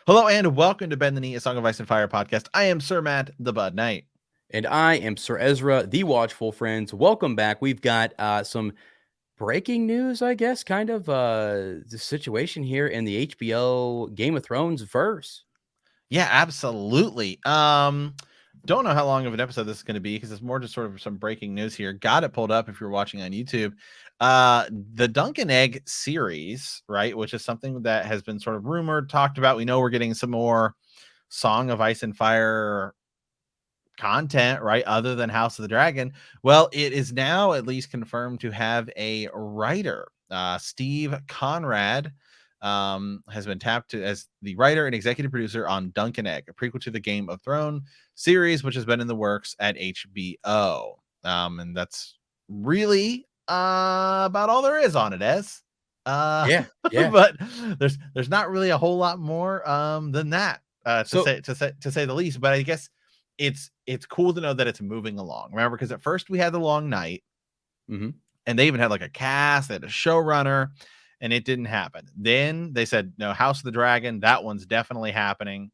Hello and welcome to Bend the Knee, a Song of Ice and Fire podcast. I am Sir Matt, the Bud Knight. And I am Sir Ezra, the Watchful Friends. Welcome back. We've got some breaking news, I guess, kind of the situation here in the HBO Game of Thrones verse. Yeah, absolutely. Don't know how long of an episode this is going to be because it's more just sort of some breaking news here. Got it pulled up if you're watching on YouTube. The Dunk and Egg series, right, which is something that has been sort of rumored, talked about. We know we're getting some more Song of Ice and Fire content, right, other than House of the Dragon. Well, it is now at least confirmed to have a writer. Steve Conrad has been tapped as the writer and executive producer on Dunk and Egg, a prequel to the Game of Thrones series, which has been in the works at HBO. And that's really about all there is on it, Ez. Yeah, yeah. But there's not really a whole lot more than that, So to say the least. But I guess it's cool to know that it's moving along. Remember, because at first we had the long night, mhm. and they even had like a cast, they had a showrunner, and it didn't happen. Then they said, no, House of the Dragon, that one's definitely happening.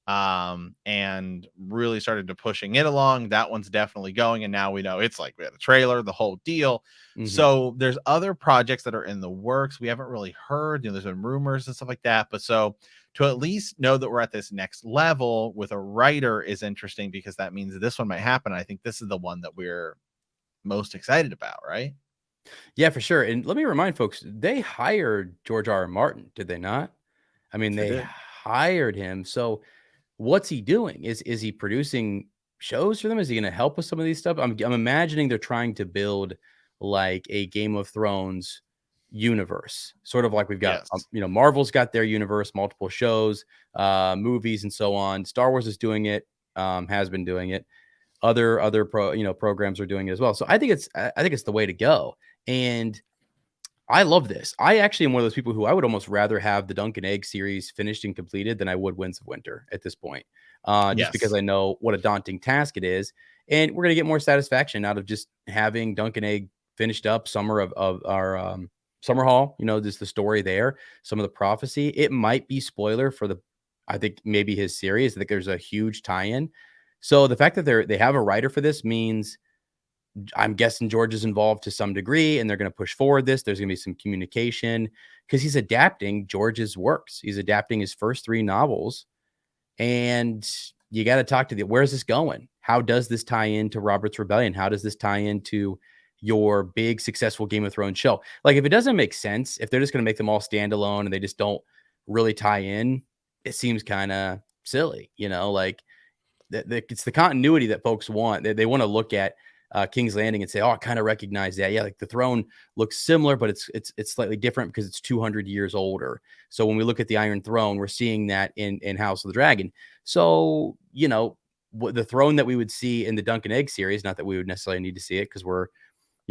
And really started to pushing it along. That one's definitely going. And now we know it's like we had a trailer, the whole deal. Mhm. So there's other projects that are in the works. We haven't really heard, there's been rumors and stuff like that. But so to at least know that we're at this next level with a writer is interesting because that means that this one might happen. I think this is the one that we're most excited about, right? Yeah, for sure. And let me remind folks, they hired George R. R. Martin, did they not? I mean, Sure they did. hired him. So what's he doing? Is he producing shows for them? Is he going to help with some of these stuff? I'm imagining they're trying to build like a Game of Thrones universe, sort of like we've got, Yes. Marvel's got their universe, multiple shows, movies, and so on. Star Wars is doing it, has been doing it. Other programs are doing it as well. So I think it's the way to go. And I love this. I actually am one of those people who I would almost rather have the Dunk and Egg series finished and completed than I would Winds of Winter at this point, just because Yes. I know what a daunting task it is, and we're gonna get more satisfaction out of just having Dunk and Egg finished up. Summer of our Summer Hall, just the story there, some of the prophecy. It might be spoiler for I think maybe his series. I think there's a huge tie-in. So the fact that they have a writer for this means I'm guessing George is involved to some degree, and they're going to push forward this. There's going to be some communication because he's adapting George's works. He's adapting his first three novels, and you got to talk to where's this going? How does this tie into Robert's Rebellion? How does this tie into your big successful Game of Thrones show? Like, if it doesn't make sense, if they're just going to make them all standalone and they just don't really tie in, it seems kind of silly, like it's the continuity that folks want. They want to look at King's Landing and say, "Oh, I kind of recognize that." Yeah, like the throne looks similar, but it's slightly different because it's 200 years older. So when we look at the Iron Throne, we're seeing that in House of the Dragon. So the throne that we would see in the Dunk and Egg series, not that we would necessarily need to see it because we're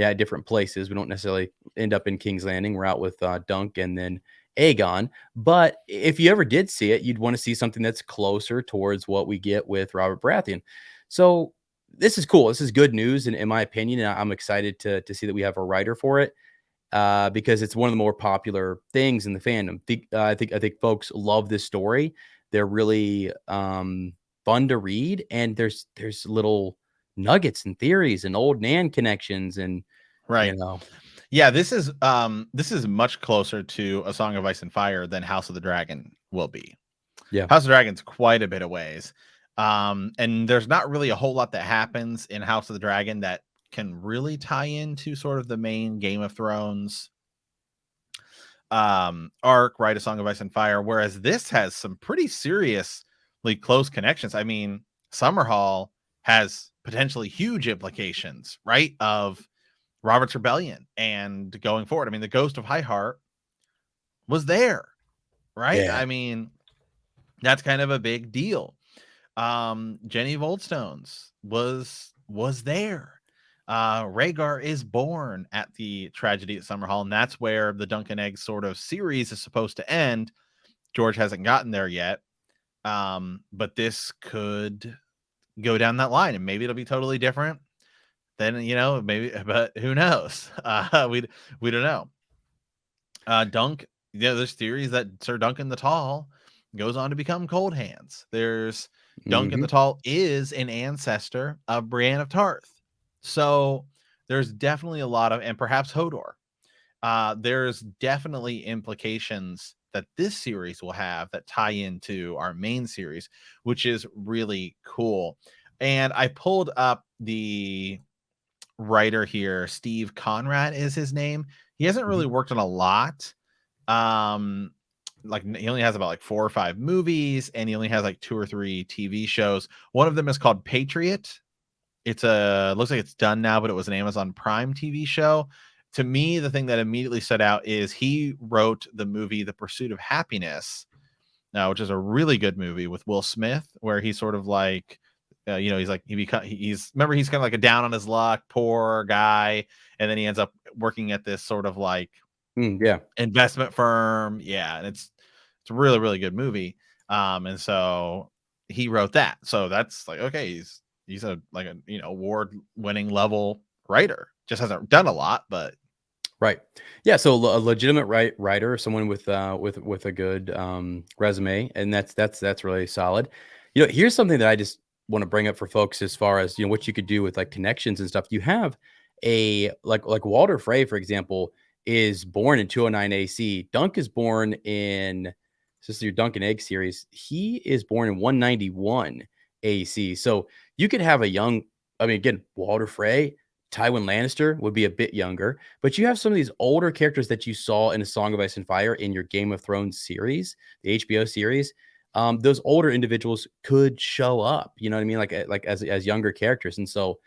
at different places. We don't necessarily end up in King's Landing. We're out with Dunk and then Aegon. But if you ever did see it, you'd want to see something that's closer towards what we get with Robert Baratheon. So this is cool. This is good news, in my opinion. And I'm excited to see that we have a writer for it because it's one of the more popular things in the fandom. I think folks love this story. They're really fun to read, and there's little nuggets and theories and old Nan connections, and you Right. know, Yeah, this is much closer to A Song of Ice and Fire than House of the Dragon will be. yeah, House of Dragon's quite a bit of ways. And there's not really a whole lot that happens in House of the Dragon that can really tie into sort of the main Game of Thrones arc, right? A Song of Ice and Fire, whereas this has some pretty seriously close connections. I mean, Summerhall has potentially huge implications, right? Of Robert's Rebellion and going forward. I mean, the Ghost of High Heart was there, right? yeah, I mean, that's kind of a big deal. Jenny Oldstones was there. Rhaegar is born at the tragedy at Summerhall, and that's where the Dunk and Egg sort of series is supposed to end. George hasn't gotten there yet. But this could go down that line, and maybe it'll be totally different. Then maybe, but who knows? We don't know. Dunk, there's theories that Sir Duncan the Tall goes on to become Cold Hands. There's Duncan the Hmm. Tall is an ancestor of Brienne of Tarth. So there's definitely a lot of, and perhaps Hodor. There's definitely implications that this series will have that tie into our main series, which is really cool. And I pulled up the writer here. Steve Conrad is his name. He hasn't really Hmm. worked on a lot. Um, like he only has about like 4 or 5 movies, and he only has like 2 or 3 TV shows. One of them is called Patriot. It's a looks like it's done now, but it was an Amazon Prime TV show. To me, the thing that immediately stood out is he wrote the movie The Pursuit of Happiness, which is a really good movie with Will Smith, where he's sort of like, he's like he's remember he's kind of like a down on his luck, poor guy, and then he ends up working at this sort of like Yeah. investment firm. Yeah, and it's a really really good movie. And so he wrote that. So that's like, okay, he's a like a award winning level writer. Just hasn't done a lot, but Right. Yeah. So a legitimate writer, someone with a good resume, and that's really solid. Here's something that I just want to bring up for folks as far as what you could do with like connections and stuff. You have a like Walter Frey, for example, is born in 209 AC. Dunk is born in this is your Dunk and Egg series. He is born in 191 AC. So you could have a young, I mean, again, Walter Frey. Tywin Lannister would be a bit younger, but you have some of these older characters that you saw in A Song of Ice and Fire in your Game of Thrones series, the HBO series. Those older individuals could show up, you know what I mean? Like as younger characters. And so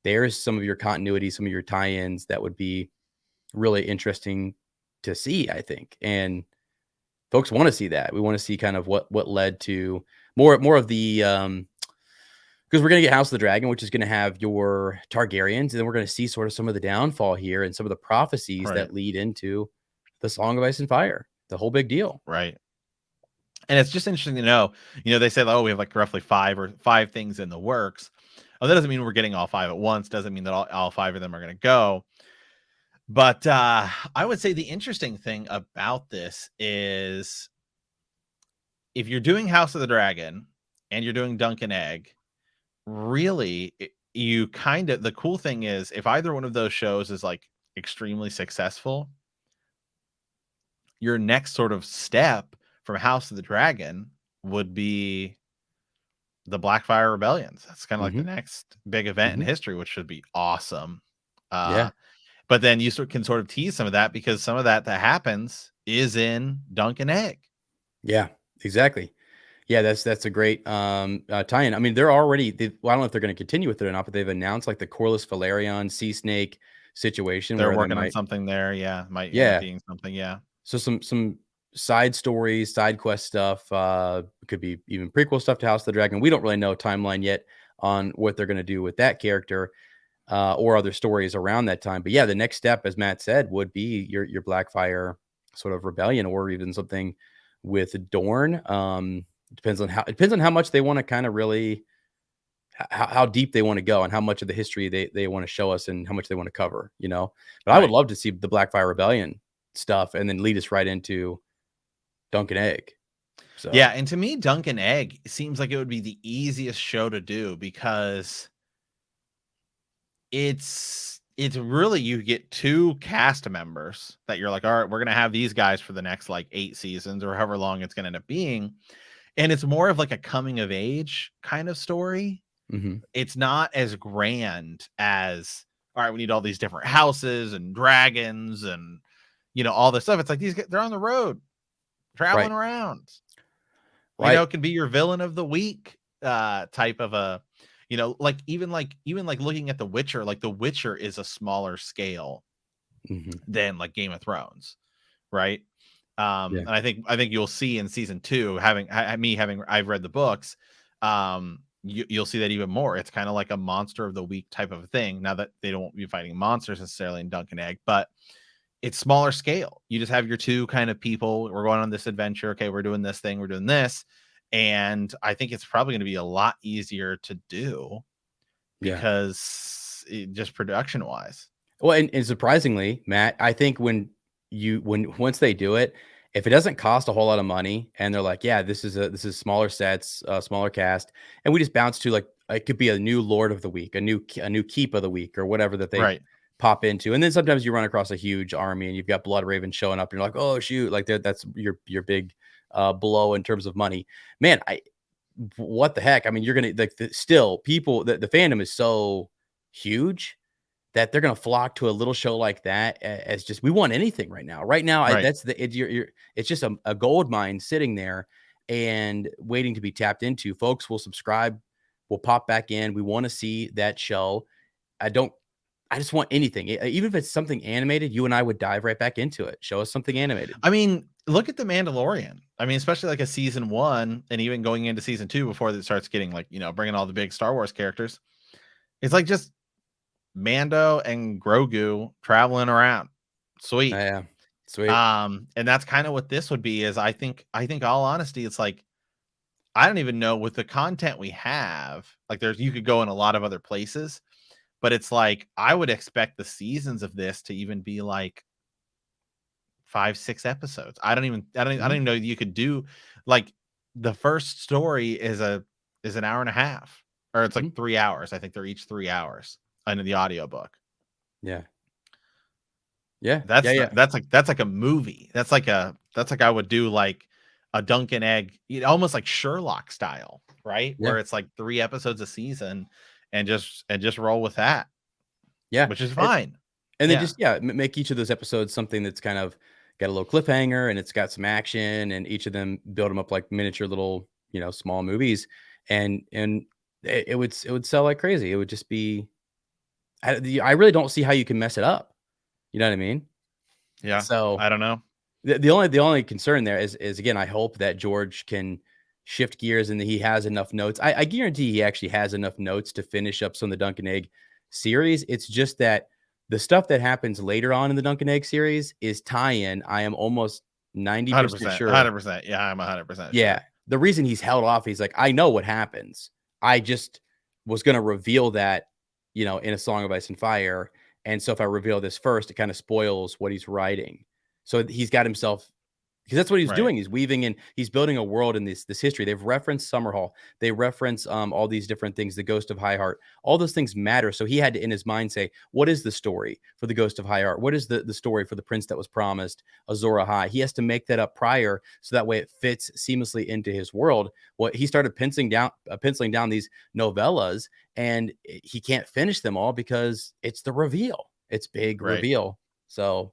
there's some of your continuity, some of your tie-ins that would be really interesting to see, I think. And folks want to see that. We want to see kind of what led to more of the because we're going to get House of the Dragon, which is going to have your Targaryens, and then we're going to see sort of some of the downfall here and some of the prophecies right, that lead into the Song of Ice and Fire, the whole big deal. right. And it's just interesting to know, they say, oh, we have like roughly 5 things in the works. Oh, that doesn't mean we're getting all 5 at once. Doesn't mean that all 5 of them are going to go. But I would say the interesting thing about this is if you're doing House of the Dragon and you're doing Dunk and Egg, really, you kind of, the cool thing is if either one of those shows is like extremely successful, your next sort of step from House of the Dragon would be the Blackfire Rebellions. That's kind of like the Hmm. next big event in Hmm. history, which should be awesome. Yeah. But then you can sort of tease some of that because some of that happens is in Dunk and Egg. Yeah, exactly. Yeah, that's a great tie-in. I mean, they're already, well, I don't know if they're going to continue with it or not, but they've announced like the Corlys Valerion sea snake situation They're where they working on might, something there. Yeah, might end up yeah. being something. Yeah, So some side stories, side quest stuff, could be even prequel stuff to House of the Dragon. We don't really know timeline yet on what they're going to do with that character or other stories around that time. But yeah, the next step, as Matt said, would be your Blackfire sort of rebellion, or even something with Dorne. It depends on how much they want to kind of really how deep they want to go and how much of the history they want to show us and how much they want to cover, But I would right. love to see the Blackfire Rebellion stuff and then lead us right into Dunk and Egg. Yeah, So, and to me, Dunk and Egg seems like it would be the easiest show to do because it's really, you get 2 cast members that you're like, all right, we're gonna have these guys for the next like 8 seasons or however long it's gonna end up being. And it's more of like a coming of age kind of story. mhm, It's not as grand as, all right, we need all these different houses and dragons and all this stuff. It's like these guys, they're on the road traveling right, around. right, It can be your villain of the week type of a, like looking at The Witcher, like The Witcher is a smaller scale mhm, than like Game of Thrones, right? yeah, And I think you'll see in season 2, having I've read the books, you'll see that even more. It's kind of like a monster of the week type of thing. Now that they don't be fighting monsters necessarily in Dunk and Egg, but it's smaller scale. You just have your 2 kind of people. We're going on this adventure. Okay, we're doing this thing. We're doing this. And I think it's probably going to be a lot easier to do yeah. because just production wise. Well, and surprisingly, Matt, I think when once they do it, If it doesn't cost a whole lot of money and they're like, yeah, this is smaller sets, smaller cast, and we just bounce to like it could be a new Lord of the Week, a new Keep of the Week, or whatever that they Right. pop into. And then sometimes you run across a huge army and you've got Blood Raven showing up, and you're like, oh shoot, like that's your big blow in terms of money. Man, what the heck? I mean, you're gonna like still people the fandom is so huge that they're gonna flock to a little show like that as just we want anything right now. Right now, Right. that's the you're it's just a gold mine sitting there and waiting to be tapped into. Folks will subscribe, will pop back in. We want to see that show. I don't. I just want anything, even if it's something animated. You and I would dive right back into it. Show us something animated. I mean, look at the Mandalorian. I mean, especially like a season 1 and even going into season 2 before it starts getting like, bringing all the big Star Wars characters. It's like just Mando and Grogu traveling around. Sweet. Yeah, sweet. And that's kind of what this would be is I think all honesty, it's like I don't even know with the content we have, like you could go in a lot of other places, but it's like I would expect the seasons of this to even be like 5, 6 episodes. I don't even know you could do like the first story is an hour and a half, or it's Mhm. like 3 hours. I think they're each 3 hours under the audiobook. Yeah, yeah, yeah, That's yeah, that's like a movie. That's like I would do like a Dunkin' Egg, almost like Sherlock style, right? yeah, Where it's like 3 episodes a season and just roll with that, yeah. which is fine. And then Yeah. just yeah, make each of those episodes something that's kind of got a little cliffhanger and it's got some action, and each of them build them up like miniature little, small movies, and it would sell like crazy. It would just be I really don't see how you can mess it up. You know what I mean? Yeah. So I don't know. the only concern there is again, I hope that George can shift gears and that he has enough notes. I guarantee he actually has enough notes to finish up some of the Dunkin' Egg series. It's just that the stuff that happens later on in the Dunkin' Egg series is tie-in. I am almost 90% 100%. sure. 100%. Yeah, I'm 100% Yeah. sure. The reason he's held off, he's like, I know what happens. I just was gonna reveal that, in A Song of Ice and Fire. And so if I reveal this first, it kind of spoils what he's writing. So he's got himself because that's what he's Right. doing. He's weaving in, he's building a world in this history. They've referenced Summerhall. They reference all these different things, the Ghost of High Heart. All those things matter. So he had to, in his mind, say, what is the story for the Ghost of High Heart? What is the story for the Prince that was promised, Azor Ahai? He has to make that up prior, so that way it fits seamlessly into his world. Well, he started penciling down these novellas, and he can't finish them all because it's the reveal. It's big Right. reveal. So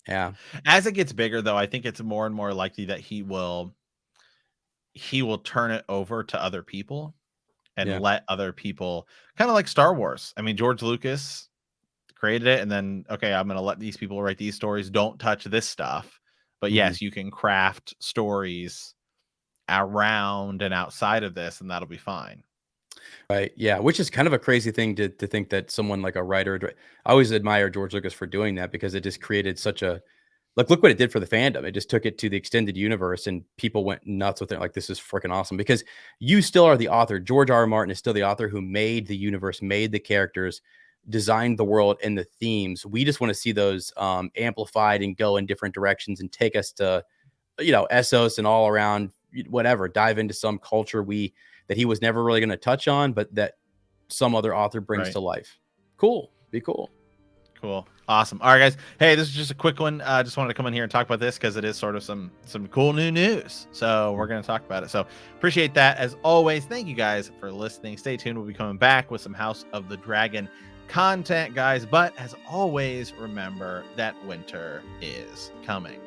yeah, As it gets bigger though, I think it's more and more likely that he will turn it over to other people and yeah. let other people, kind of like Star Wars. I mean, George Lucas created it and then okay, I'm going to let these people write these stories. Don't touch this stuff. But Mhm. yes, you can craft stories around and outside of this and that'll be fine. Right. Yeah. Which is kind of a crazy thing to think that someone like a writer. I always admire George Lucas for doing that because it just created such a like. Look what it did for the fandom. It just took it to the extended universe, and people went nuts with it. Like this is freaking awesome because you still are the author. George R. R. Martin is still the author who made the universe, made the characters, designed the world and the themes. We just want to see those amplified and go in different directions and take us to Essos and all around whatever, dive into some culture that he was never really going to touch on, but that some other author brings Right. to life. Cool. Be cool. Cool. Awesome. All right, guys. Hey, this is just a quick one. Just wanted to come in here and talk about this because it is sort of some cool new news. So we're going to talk about it. So appreciate that. As always, thank you guys for listening. Stay tuned. We'll be coming back with some House of the Dragon content, guys. But as always, remember that winter is coming.